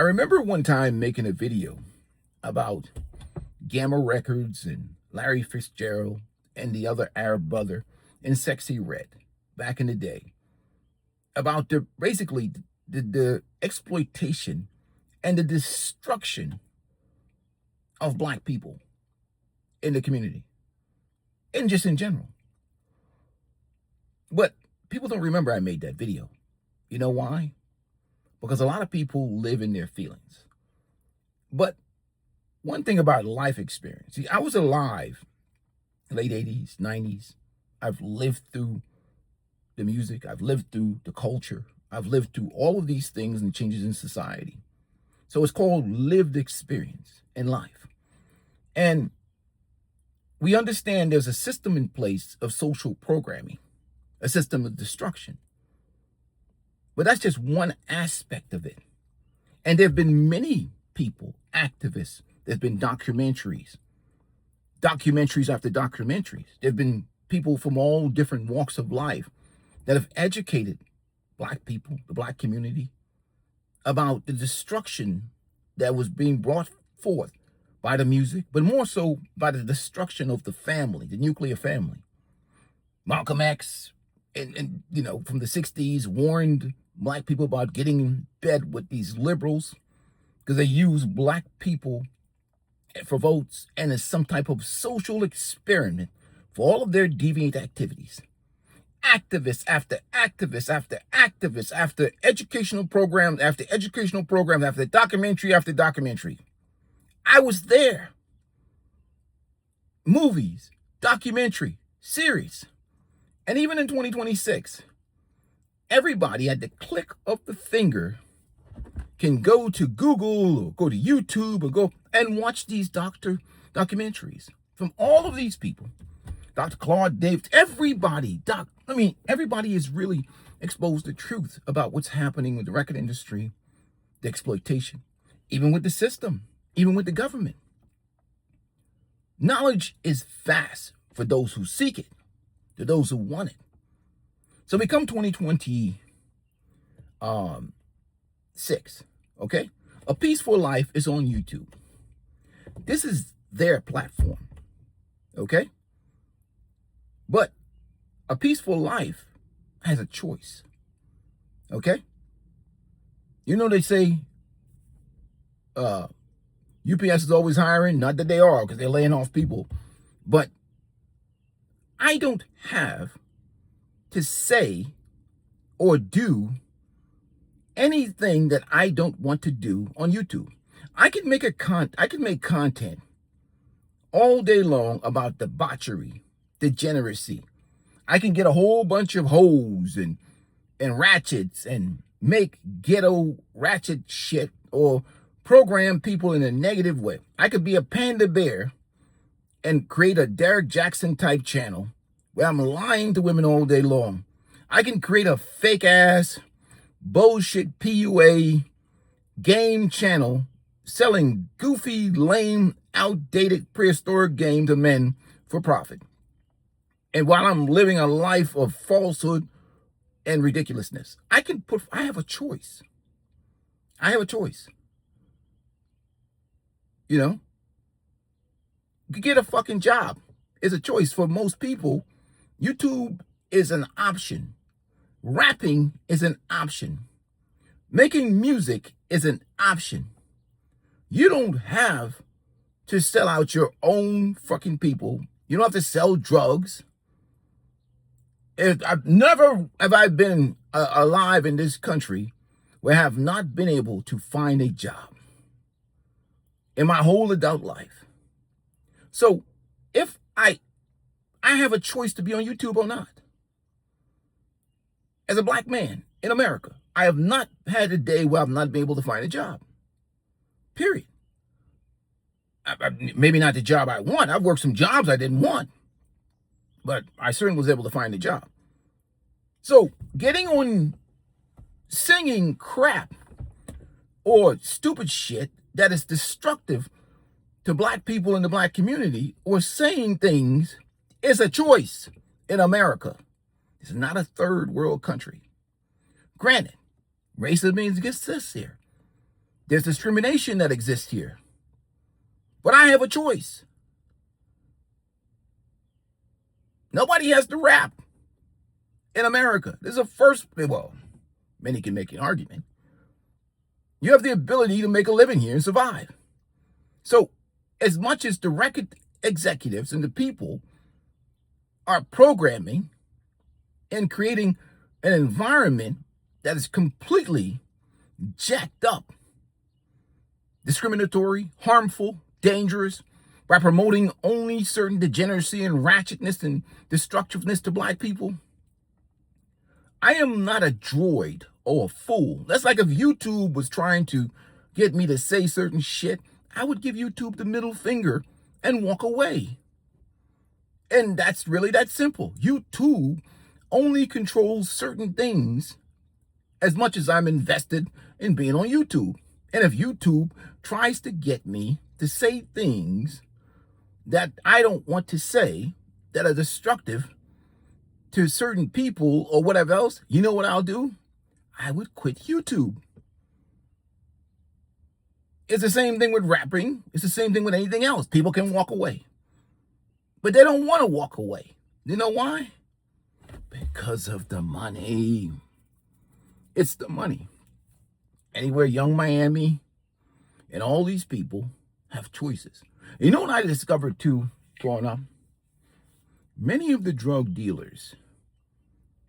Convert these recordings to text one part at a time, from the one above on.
I remember one time making a video about Gamma Records and Larry Fitzgerald and the other Arab brother in Sexy Red back in the day about the exploitation and the destruction of black people in the community and just in general. But people don't remember I made that video. You know why? Because a lot of people live in their feelings. But one thing about life experience, see, I was alive late 80s, 90s. I've lived through the music. I've lived through the culture. I've lived through all of these things and changes in society. So it's called lived experience in life. And we understand there's a system in place of social programming, a system of destruction. But that's just one aspect of it. And there have been many people, activists. There's been documentaries after documentaries. There have been people from all different walks of life that have educated black people, the black community, about the destruction that was being brought forth by the music, but more so by the destruction of the family, the nuclear family. Malcolm X, and from the 60s, warned black people about getting in bed with these liberals because they use black people for votes and as some type of social experiment for all of their deviant activities. Activists after activists after activists after educational programs after educational programs after documentary after documentary. I was there. Movies, documentary, series. And even in 2026, everybody at the click of the finger can go to Google or go to YouTube or go and watch these documentaries from all of these people. Dr. Claude Davis, everybody is really exposed to truth about what's happening with the record industry, the exploitation, even with the system, even with the government. Knowledge is vast for those who seek it, to those who want it. So we come 2026, okay? A Peaceful Life is on YouTube. This is their platform, okay? But A Peaceful Life has a choice, okay? They say UPS is always hiring. Not that they are, because they're laying off people. But I don't have to say or do anything that I don't want to do on YouTube. I can make content all day long about debauchery, degeneracy. I can get a whole bunch of hoes and ratchets and make ghetto ratchet shit or program people in a negative way. I could be a panda bear and create a Derek Jackson type channel where I'm lying to women all day long. I can create a fake ass bullshit PUA game channel selling goofy, lame, outdated prehistoric game to men for profit. And while I'm living a life of falsehood and ridiculousness, I have a choice. I have a choice. Get a fucking job is a choice for most people. YouTube is an option. Rapping is an option. Making music is an option. You don't have to sell out your own fucking people. You don't have to sell drugs. Never have I been alive in this country where I have not been able to find a job in my whole adult life. So if I have a choice to be on YouTube or not. As a black man in America, I have not had a day where I've not been able to find a job. Period. Maybe not the job I want. I've worked some jobs I didn't want, but I certainly was able to find a job. So getting on singing crap or stupid shit that is destructive to black people in the black community or saying things is a choice in America. It's not a third world country. Granted, racism exists here. There's discrimination that exists here. But I have a choice. Nobody has to rap in America. This is a first, well, many can make an argument. You have the ability to make a living here and survive. So as much as the record executives and the people are programming and creating an environment that is completely jacked up, discriminatory, harmful, dangerous, by promoting only certain degeneracy and ratchetness and destructiveness to black people, I am not a droid or a fool. That's like if YouTube was trying to get me to say certain shit, I would give YouTube the middle finger and walk away. And that's really that simple. YouTube only controls certain things as much as I'm invested in being on YouTube. And if YouTube tries to get me to say things that I don't want to say, that are destructive to certain people or whatever else, you know what I'll do? I would quit YouTube. It's the same thing with rapping. It's the same thing with anything else. People can walk away. But they don't want to walk away. You know why? Because of the money. It's the money. Anywhere Young Miami and all these people have choices. You know what I discovered too growing up? Many of the drug dealers,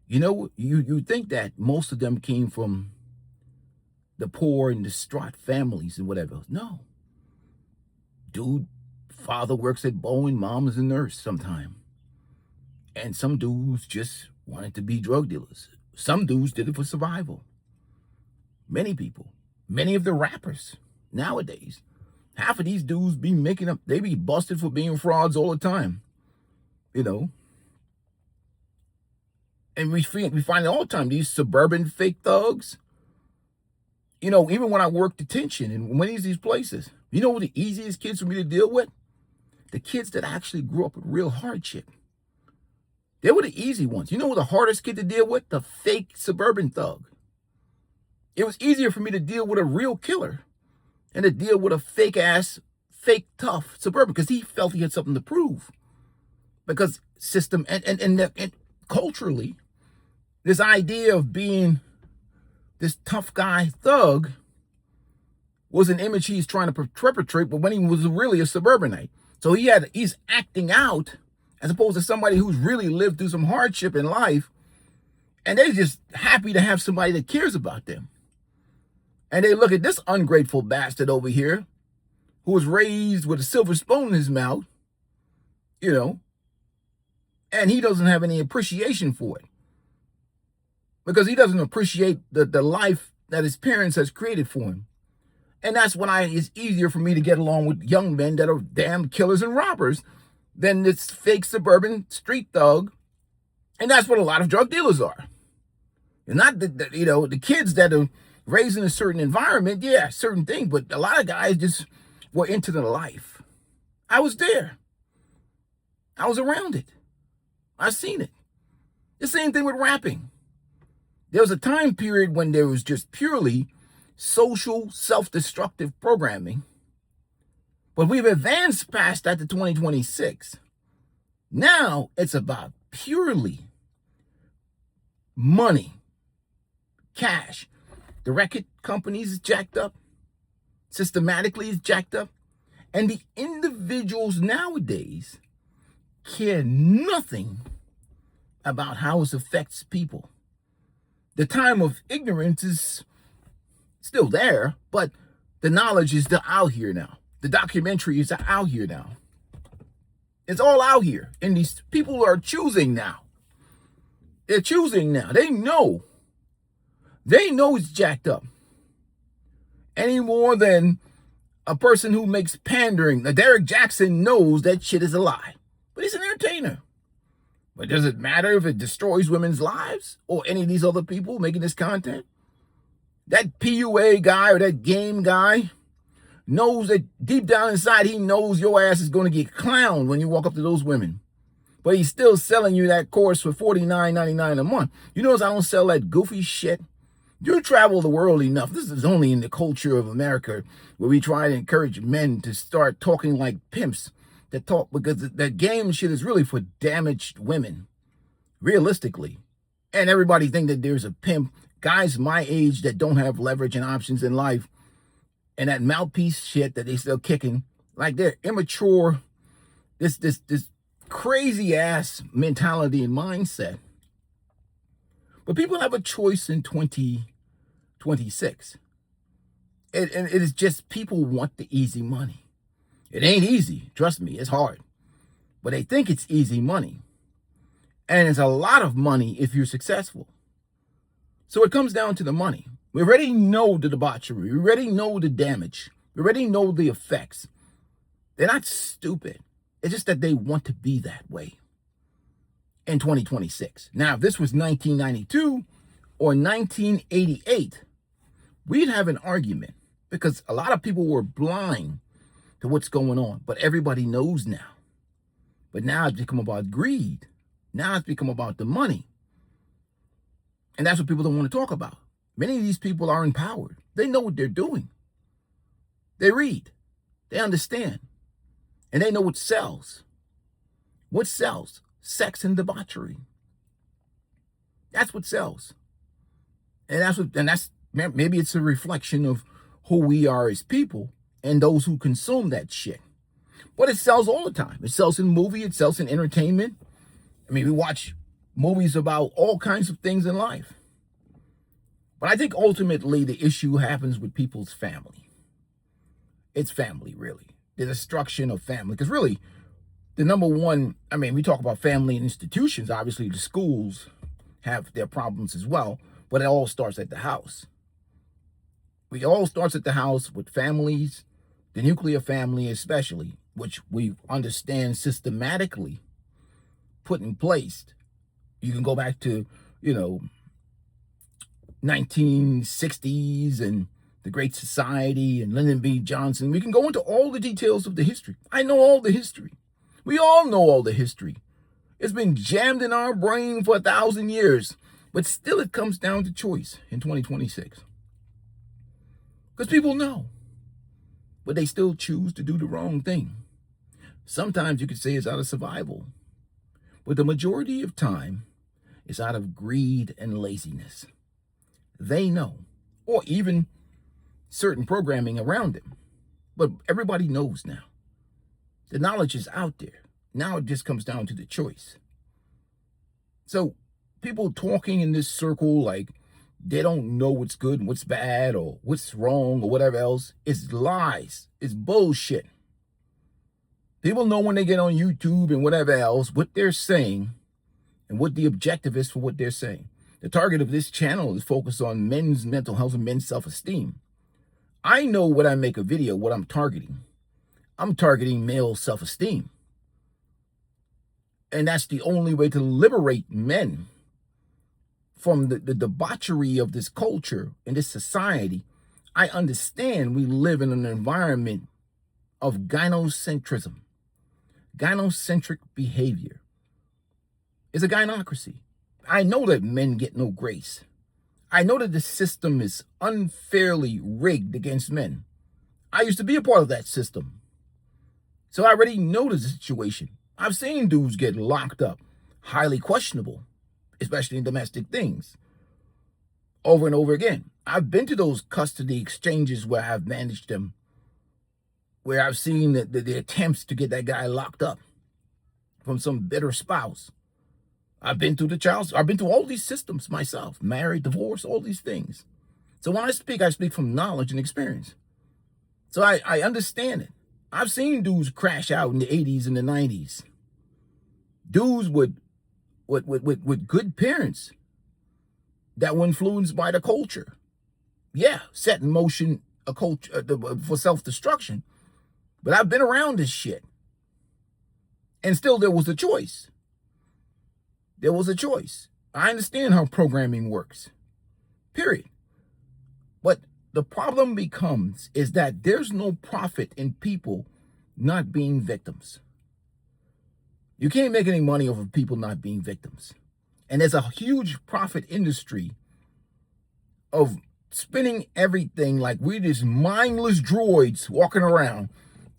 you know, you think that most of them came from the poor and distraught families and whatever. No. Dude, father works at Boeing, mom is a nurse sometime. And some dudes just wanted to be drug dealers. Some dudes did it for survival. Many people, many of the rappers nowadays, half of these dudes be making up, they be busted for being frauds all the time, you know. And we find it all the time, these suburban fake thugs. You know, even when I worked detention and many of these places, you know what the easiest kids for me to deal with? The kids that actually grew up with real hardship. They were the easy ones. You know what the hardest kid to deal with? The fake suburban thug. It was easier for me to deal with a real killer and to deal with a fake ass, fake tough suburban because he felt he had something to prove. Because system and culturally, this idea of being this tough guy thug was an image he's trying to perpetrate, but when he was really a suburbanite. So he's acting out as opposed to somebody who's really lived through some hardship in life, and they're just happy to have somebody that cares about them. And they look at this ungrateful bastard over here who was raised with a silver spoon in his mouth, you know, and he doesn't have any appreciation for it because he doesn't appreciate the life that his parents has created for him. And that's when it's easier for me to get along with young men that are damn killers and robbers than this fake suburban street thug. And that's what a lot of drug dealers are. And not the kids that are raised in a certain environment, yeah, certain thing, but a lot of guys just were into the life. I was there. I was around it. I've seen it. The same thing with rapping. There was a time period when there was just purely social self-destructive programming, but we've advanced past that to 2026. Now it's about purely money, cash. The record companies is jacked up, systematically is jacked up, and the individuals nowadays care nothing about how it affects people. The time of ignorance is still there, but the knowledge is still out here now. The documentary is out here now. It's all out here, and these people are choosing now. They're choosing now. They know it's jacked up. Any more than a person who makes pandering. Now, Derek Jackson knows that shit is a lie, but he's an entertainer. But does it matter if it destroys women's lives or any of these other people making this content? That PUA guy or that game guy knows that deep down inside, he knows your ass is going to get clowned when you walk up to those women. But he's still selling you that course for $49.99 a month. You notice I don't sell that goofy shit You travel the world enough. This is only in the culture of America where we try to encourage men to start talking like pimps that talk, because that game shit is really for damaged women, realistically. And everybody think that there's a pimp. Guys my age that don't have leverage and options in life, and that mouthpiece shit that they still kicking, like they're immature, this crazy ass mentality and mindset. But people have a choice in 2026. And it is just people want the easy money. It ain't easy. Trust me, it's hard. But they think it's easy money. And it's a lot of money if you're successful. So it comes down to the money. We already know the debauchery. We already know the damage. We already know the effects. They're not stupid. It's just that they want to be that way in 2026. Now, if this was 1992 or 1988, we'd have an argument, because a lot of people were blind to what's going on, but everybody knows now. But now it's become about greed. Now it's become about the money. And that's what people don't want to talk about. Many of these people are empowered. They know what they're doing. They read. They understand. And they know what sells. What sells? Sex and debauchery. That's what sells. And that's maybe it's a reflection of who we are as people and those who consume that shit. But it sells all the time. It sells in movie, it sells in entertainment. I mean, we watch movies about all kinds of things in life. But I think ultimately the issue happens with people's family. It's family, really. The destruction of family. Because really, the number one, I mean, we talk about family and institutions. Obviously, the schools have their problems as well. But it all starts at the house. It all starts at the house with families, the nuclear family especially, which we understand systematically put in place. You can go back to, 1960s and the Great Society and Lyndon B. Johnson. We can go into all the details of the history. I know all the history. We all know all the history. It's been jammed in our brain for 1,000 years. But still it comes down to choice in 2026. Because people know. But they still choose to do the wrong thing. Sometimes you could say it's out of survival. But the majority of time, it's out of greed and laziness. They know. Or even certain programming around them. But everybody knows now. The knowledge is out there. Now it just comes down to the choice. So people talking in this circle like they don't know what's good and what's bad or what's wrong or whatever else, it's lies. It's bullshit. People know when they get on YouTube and whatever else what they're saying and what the objective is for what they're saying. The target of this channel is focused on men's mental health and men's self-esteem. I know when I make a video what I'm targeting. I'm targeting male self-esteem. And that's the only way to liberate men from the debauchery of this culture and this society. I understand we live in an environment of gynocentrism. Gynocentric behavior. It's a gynocracy. I know that men get no grace. I know that the system is unfairly rigged against men. I used to be a part of that system. So I already know the situation. I've seen dudes get locked up, highly questionable, especially in domestic things, over and over again. I've been to those custody exchanges where I've managed them, where I've seen the attempts to get that guy locked up from some bitter spouse. I've been through I've been through all these systems myself, married, divorced, all these things. So when I speak from knowledge and experience. So I understand it. I've seen dudes crash out in the 80s and the 90s. Dudes with good parents that were influenced by the culture. Yeah, set in motion a culture for self-destruction. But I've been around this shit. And still there was a choice. There was a choice. I understand how programming works. Period. But the problem becomes is that there's no profit in people not being victims. You can't make any money off of people not being victims. And there's a huge profit industry of spinning everything like we're just mindless droids walking around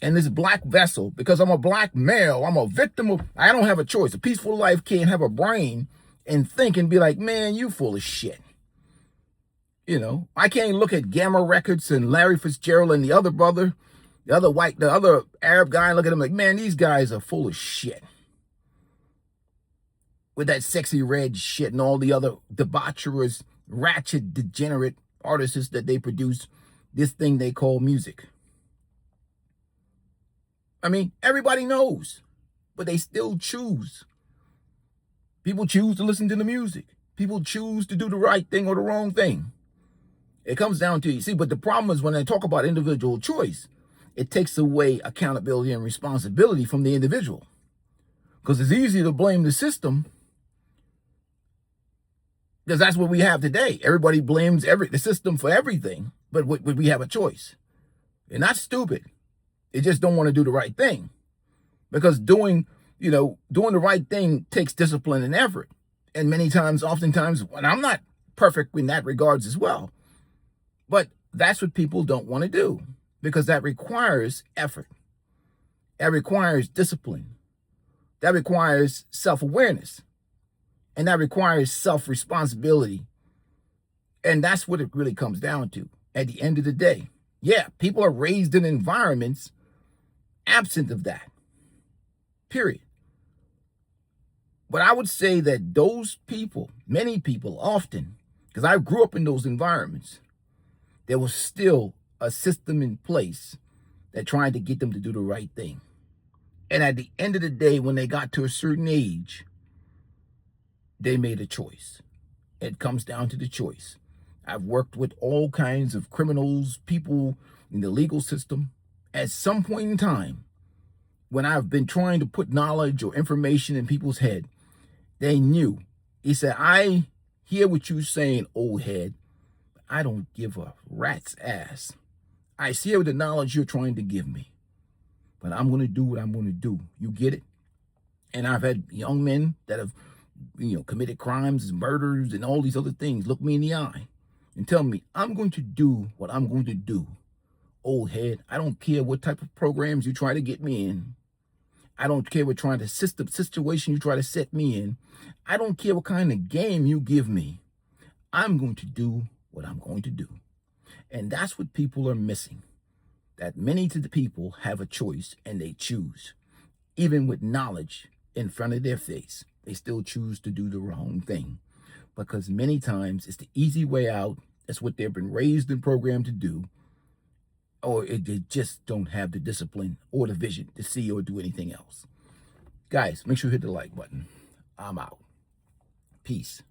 in this black vessel because I'm a black male. I'm a victim of, I don't have a choice. A peaceful life can't have a brain and think and be like, man, you full of shit. You know, I can't look at Gamma Records and Larry Fitzgerald and the other brother, the other Arab guy, and look at him like, man, these guys are full of shit. With that sexy red shit and all the other debaucherous, ratchet, degenerate artists that they produce, this thing they call music. I mean, everybody knows, but they still choose. People choose to listen to the music. People choose to do the right thing or the wrong thing. It comes down to, you see, but the problem is when I talk about individual choice, it takes away accountability and responsibility from the individual. Because it's easy to blame the system, because that's what we have today. Everybody blames the system for everything, but we have a choice. They're not stupid. They just don't want to do the right thing. Because doing the right thing takes discipline and effort. And many times, oftentimes, and I'm not perfect in that regards as well, but that's what people don't want to do, because that requires effort. That requires discipline. That requires self-awareness. And that requires self-responsibility. And that's what it really comes down to at the end of the day. Yeah, people are raised in environments absent of that, period. But I would say that those people, many people often, because I grew up in those environments, there was still a system in place that tried to get them to do the right thing. And at the end of the day, when they got to a certain age, they made a choice. It comes down to the choice. I've worked with all kinds of criminals, people in the legal system. At some point in time, when I've been trying to put knowledge or information in people's head, they knew. He said, I hear what you're saying, old head. I don't give a rat's ass. I see the knowledge you're trying to give me, but I'm going to do what I'm going to do. You get it? And I've had young men that have, committed crimes and murders and all these other things look me in the eye and tell me, I'm going to do what I'm going to do. Old head, I don't care what type of programs you try to get me in. I don't care what situation you try to set me in. I don't care what kind of game you give me. I'm going to do what I'm going to do. And that's what people are missing. That many to the people have a choice and they choose. Even with knowledge in front of their face, they still choose to do the wrong thing. Because many times it's the easy way out. That's what they've been raised and programmed to do. Or they just don't have the discipline or the vision to see or do anything else. Guys, make sure you hit the like button. I'm out. Peace.